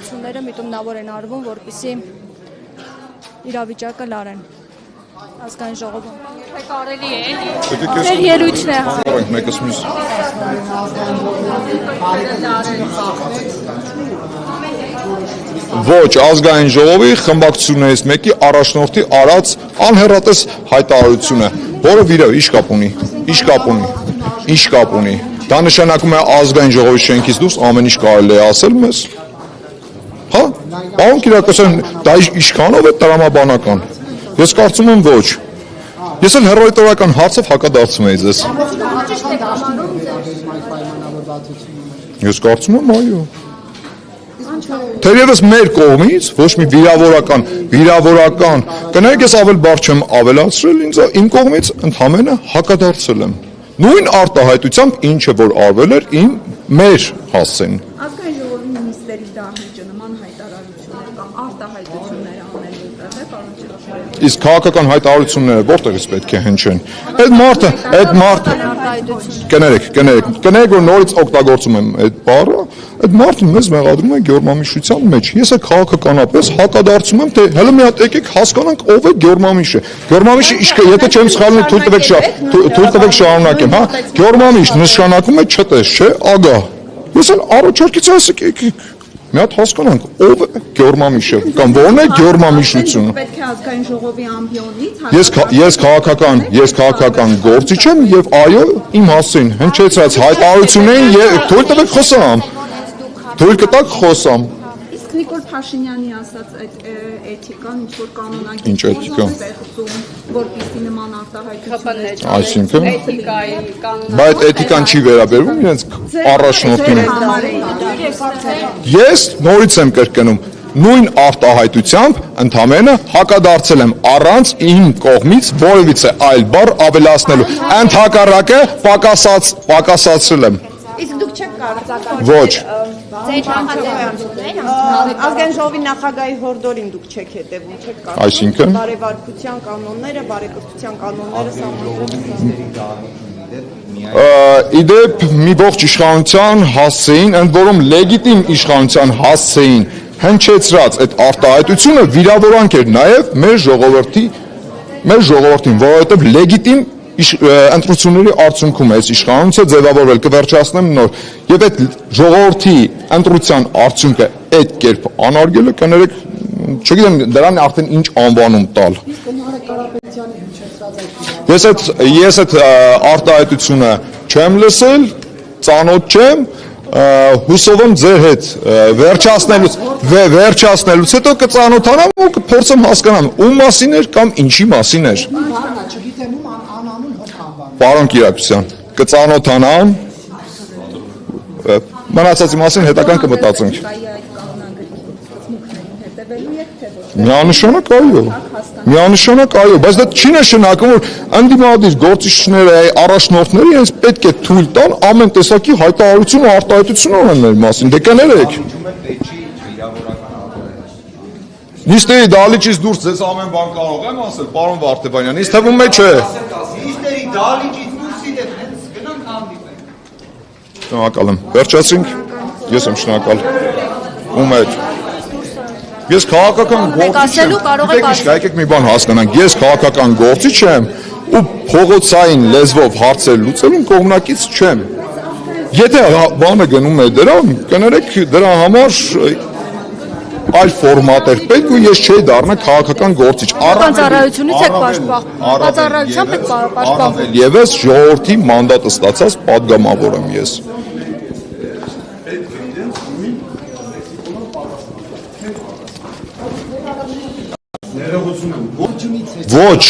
արտահայտությունները միտումնավոր են արվում, որպեսզի իրավիճակը լարեն ազգային ժողովում։ Թե կարելի է, ձեր ելույթն է մեկս մյուս Ոչ, ազգային ժողովի խմբակցություններից մեկի առաջնորդի արած անհեռատես հայտարարությունը, որը վիրավ ի շկապ ունի։ Դա նշանակում է ազգային ժողովի շենքից դուրս ամեն ինչ կարելի է ասել մեզ։ Հա, պարոն Կիրակոսյան, դա իշխանով է տրամաբանական։ Ես կարծում եմ ոչ։ Ես էլ հեռուստատեսական հարցով հակադարձում եմ ձեզ։ Ես կարծում եմ այո։ Թերևս մեր կողմից ոչ մի վիրավորական, կներեք ես ավել բառ չեմ ավելացրել իմ կողմից ընդհանրապես հակադարձել եմ։ Նույն արտահայտությամբ ինչը որ արվել էր մեր հասցեն։ Ազգային ժողովի նիստերի դահլիճը նման հայտարարություններ կամ արտահայտություններ անելու տեղ է, պարոն Չիչիրյանի։ Իսկ քաղաքական հայտարարությունները որտեղից պետք է հնչեն։ Այդ մարդը կներեք, որ նորից օգտագործում եմ այդ բառը, այդ մարդը մեզ մեղադրում է գերմամիշության մեջ։ Ես է քաղաքականապես հակադարձում եմ, թե հələ մի հատ եկեք հասկանանք ով է գերմամիշը։ Գերմամիշը եթե չեմ սխալվում, թույլ տվեք շարունակեմ, հա։ Գերմամիշ նշանակում է չտես, չէ, ագահ։ Ես էլ առաջարկից ասեք մի հատ հասկանանք ով է գերմամիշը կամ ո՞րն է գերմամիշությունը։ Պետք է ազգային ժողովի ամբիոնից Ես քաղաքական գործիչ եմ եւ այո իմ հասցեին հնչեցած հայտարարություններին թույլ տվեք խոսամ։ Թույլ կտաք խոսամ։ Իսկ Նիկոլ Փաշինյանի ասած այդ էթիկան ինչ որ կանոնագիր Ինչ էթիկա։ որպեսզի նման արտահայտություններ Այսինքն էթիկայի բայց էթիկան չի վերաբերվում իրենց առաջնորդին։ Ես նորից եմ կրկնում նույն արտահայտությամբ ընդհանրապես հակադարձել եմ առանց իմ կողմից որևիցե այլ բառ ավելացնելու։ Ընդհակառակը պակասացրել եմ։ Իսկ դուք չեք կարող Ոչ։ ազգային ժողովի նախագահի հորդորին դուք չեք հետևում, չեք կարող։ Այսինքն բարեվարկության կանոնները, բարեկրթության կանոնները Իդեպ մի ողջ իշխանության հասցեին, ընդ որում լեգիտիմ իշխանության հասցեին հնչեցրած այդ արտահայտությունը վիրավորանք էր նաև մեր ժողովրդին, որովհետև լեգիտիմ ընտրությունների արդյունքում այս իշխանությունը ձևավորվել կվերջացնեմ նոր եւ այդ ժողովրդի ընտրության արդյունքը այդ կերպ անարգելը կներեք չգիտեմ դրան արդեն ինչ անվանում տալ ես այդ արտահայտությունը չեմ լսել ծանոթ չեմ հուսով եմ ձեր հետ վերջացնելուց հետո կծանոթանամ ու կփորձեմ հասկանամ ում մասին էր կամ ինչի մասին էր Պարոն Կիրակոսյան, կծանոթանամ, մնացածի մասին հետական կմտածենք։ Միանշանակ այո, բայց դա չի նշանակում, որ ընդդիմադիր գործիչները, առաջնորդները իրենց պետք է թույլ տան ամեն տեսակի հայտարարություն ու արտահայտություն անեն մեր մասին, դե կներեք։ Նիստերի դահլիճից դուրս ձեզ ամեն բան կարող եմ ասել, պարոն Վարդեվանյան, ինձ թվում է չէ։ Նիստերի դահլիճից դուրս իդեք հենց գնանք հանդիպենք։ Շնորհակալ եմ։ Վերջացինք։ Ես եմ շնորհակալ։ Ում հետ։ Ես քաղաքական գործիչ եմ։ Եկեք մի բան հասկանանք։ Ես քաղաքական գործիչ եմ ու փողոցային լեզվով հարցեր լուծելուն կողմնակից չեմ։ Եթե բանը գնում է դրան, կներեք դրա համար այլ ֆորմատ էր պետք ու ես չէի դառնա քաղաքական գործիչ։ Ծառայությունից եք պաշտպանվում։ Եք պաշտպանվում։ Եվս ժողովրդի մանդատը ստացած պատգամավոր եմ ես։ Ոչ